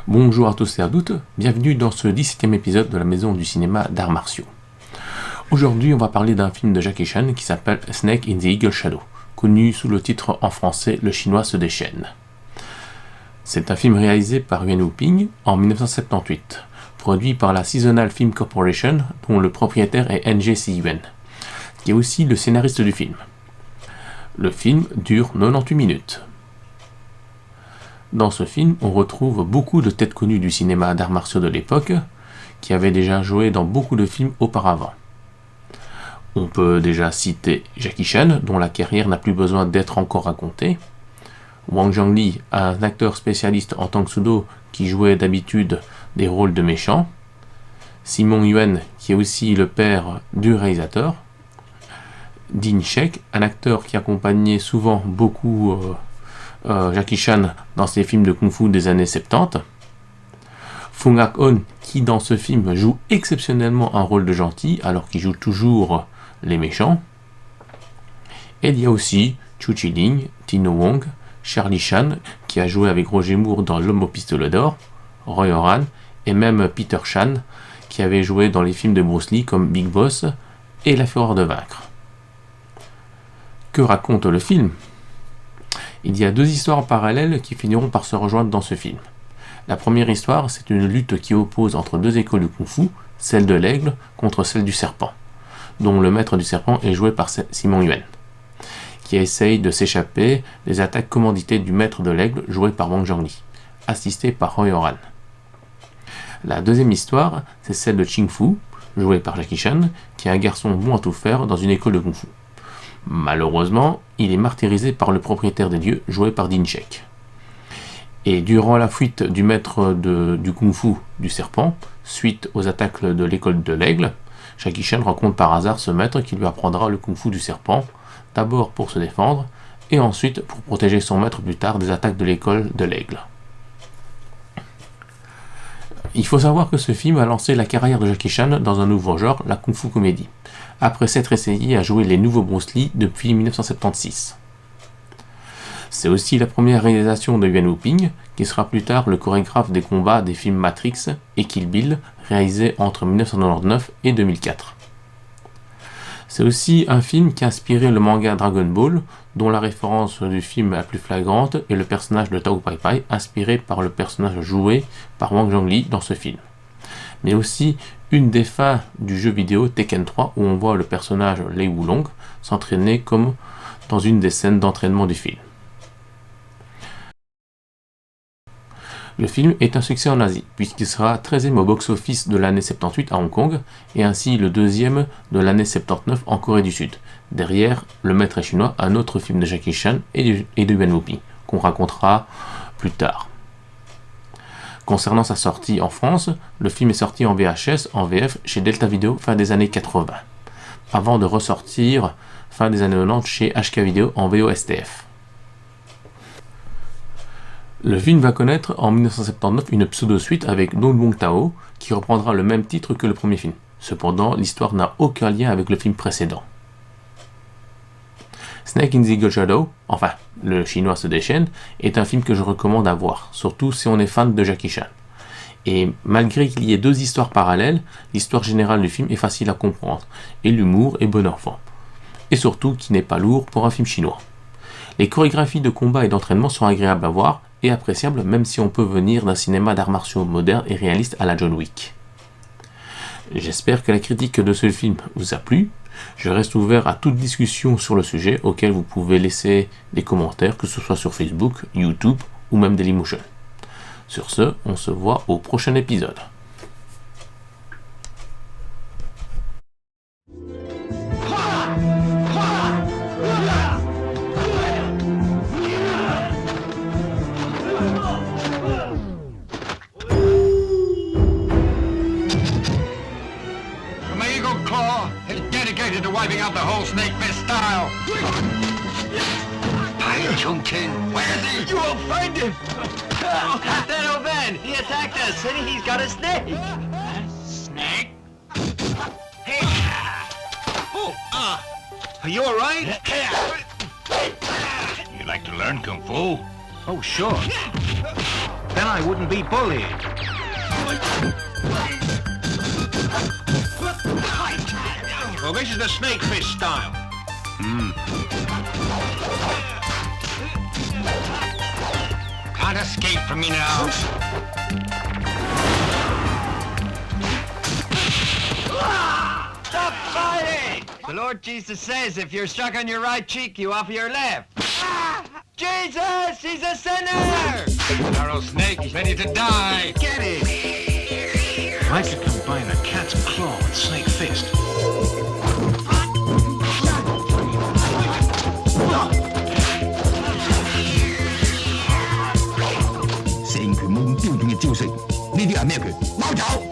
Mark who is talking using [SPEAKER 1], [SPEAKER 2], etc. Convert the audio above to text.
[SPEAKER 1] Bonjour à tous et à toutes, bienvenue dans ce 17e épisode de la Maison du cinéma d'arts martiaux. Aujourd'hui, on va parler d'un film de Jackie Chan qui s'appelle Snake in the Eagle Shadow, connu sous le titre en français Le Chinois se déchaîne. C'est un film réalisé par Yuen Woo-ping en 1978, produit par la Seasonal Film Corporation, dont le propriétaire est N.G. Si-yuen, qui est aussi le scénariste du film. Le film dure 98 minutes. Dans ce film, on retrouve beaucoup de têtes connues du cinéma d'arts martiaux de l'époque, qui avaient déjà joué dans beaucoup de films auparavant. On peut déjà citer Jackie Chan, dont la carrière n'a plus besoin d'être encore racontée, Wang Zhongli, un acteur spécialiste en Tang Soo Do qui jouait d'habitude des rôles de méchants, Simon Yuen, qui est aussi le père du réalisateur, Dean Shek, un acteur qui accompagnait souvent beaucoup Jackie Chan dans ses films de kung-fu des années 70, Fung Ak-on, qui dans ce film joue exceptionnellement un rôle de gentil alors qu'il joue toujours les méchants, et il y a aussi Chu Chi-ling, Tino Wong, Charlie Chan, qui a joué avec Roger Moore dans L'Homme au pistolet d'or, Roy Horan, et même Peter Chan, qui avait joué dans les films de Bruce Lee comme Big Boss et La Fureur de vaincre. Que raconte le film ? Il y a deux histoires parallèles qui finiront par se rejoindre dans ce film. La première histoire, c'est une lutte qui oppose entre deux écoles de kung-fu, celle de l'aigle contre celle du serpent, dont le maître du serpent est joué par Simon Yuen, qui essaye de s'échapper des attaques commanditées du maître de l'aigle joué par Wang Zhongli, assisté par Roy Horan. La deuxième histoire, c'est celle de Ching Fu, joué par Jackie Chan, qui est un garçon bon à tout faire dans une école de kung-fu. Malheureusement, il est martyrisé par le propriétaire des lieux, joué par Dean Shek. Et durant la fuite du maître du kung-fu du serpent, suite aux attaques de l'école de l'aigle, Jackie Chan rencontre par hasard ce maître qui lui apprendra le kung-fu du serpent, d'abord pour se défendre, et ensuite pour protéger son maître plus tard des attaques de l'école de l'aigle. Il faut savoir que ce film a lancé la carrière de Jackie Chan dans un nouveau genre, la kung-fu comédie, après s'être essayé à jouer les nouveaux Bruce Lee depuis 1976. C'est aussi la première réalisation de Yuen Woo-ping, qui sera plus tard le chorégraphe des combats des films Matrix et Kill Bill, réalisés entre 1999 et 2004. C'est aussi un film qui a inspiré le manga Dragon Ball, dont la référence du film la plus flagrante est le personnage de Tao Pai Pai, inspiré par le personnage joué par Wang Zhongli dans ce film. Mais aussi une des fins du jeu vidéo Tekken 3, où on voit le personnage Lei Wulong s'entraîner comme dans une des scènes d'entraînement du film. Le film est un succès en Asie, puisqu'il sera 13e au box-office de l'année 78 à Hong Kong, et ainsi le 2e de l'année 79 en Corée du Sud, derrière Le Maître chinois, un autre film de Jackie Chan et de Yuen Woo-ping, qu'on racontera plus tard. Concernant sa sortie en France, le film est sorti en VHS, en VF, chez Delta Video fin des années 80, avant de ressortir fin des années 90 chez HK Video en VOSTF. Le film va connaître en 1979 une pseudo-suite avec Dong Bong Tao qui reprendra le même titre que le premier film. Cependant, l'histoire n'a aucun lien avec le film précédent. Snake in the Eagle Shadow, enfin, Le Chinois se déchaîne, est un film que je recommande à voir, surtout si on est fan de Jackie Chan. Et malgré qu'il y ait deux histoires parallèles, l'histoire générale du film est facile à comprendre, et l'humour est bon enfant. Et surtout qui n'est pas lourd pour un film chinois. Les chorégraphies de combat et d'entraînement sont agréables à voir, et appréciable même si on peut venir d'un cinéma d'arts martiaux moderne et réaliste à la John Wick. J'espère que la critique de ce film vous a plu. Je reste ouvert à toute discussion sur le sujet auquel vous pouvez laisser des commentaires, que ce soit sur Facebook, YouTube ou même Dailymotion. Sur ce, on se voit au prochain épisode.
[SPEAKER 2] To wiping out the whole Snake Fist style. Pai Chung-Kin, where is he? You won't find him.
[SPEAKER 3] Captain O'Ben, he attacked us and he's got a snake.
[SPEAKER 2] Snake? Hey! Oh, are you all right?
[SPEAKER 4] You like to learn Kung Fu?
[SPEAKER 2] Oh, sure. Then I wouldn't be bullied. Well, this is the snake fist style. Can't escape from me now.
[SPEAKER 3] Stop fighting! The Lord Jesus says if you're struck on your right cheek, you offer your left. Jesus, he's a sinner!
[SPEAKER 2] Narrow snake, he's ready to die. Get it! I could combine a cat's claw with snake fist.
[SPEAKER 4] Xé拳冇咁標準嘅招式，呢啲係咩拳？貓爪！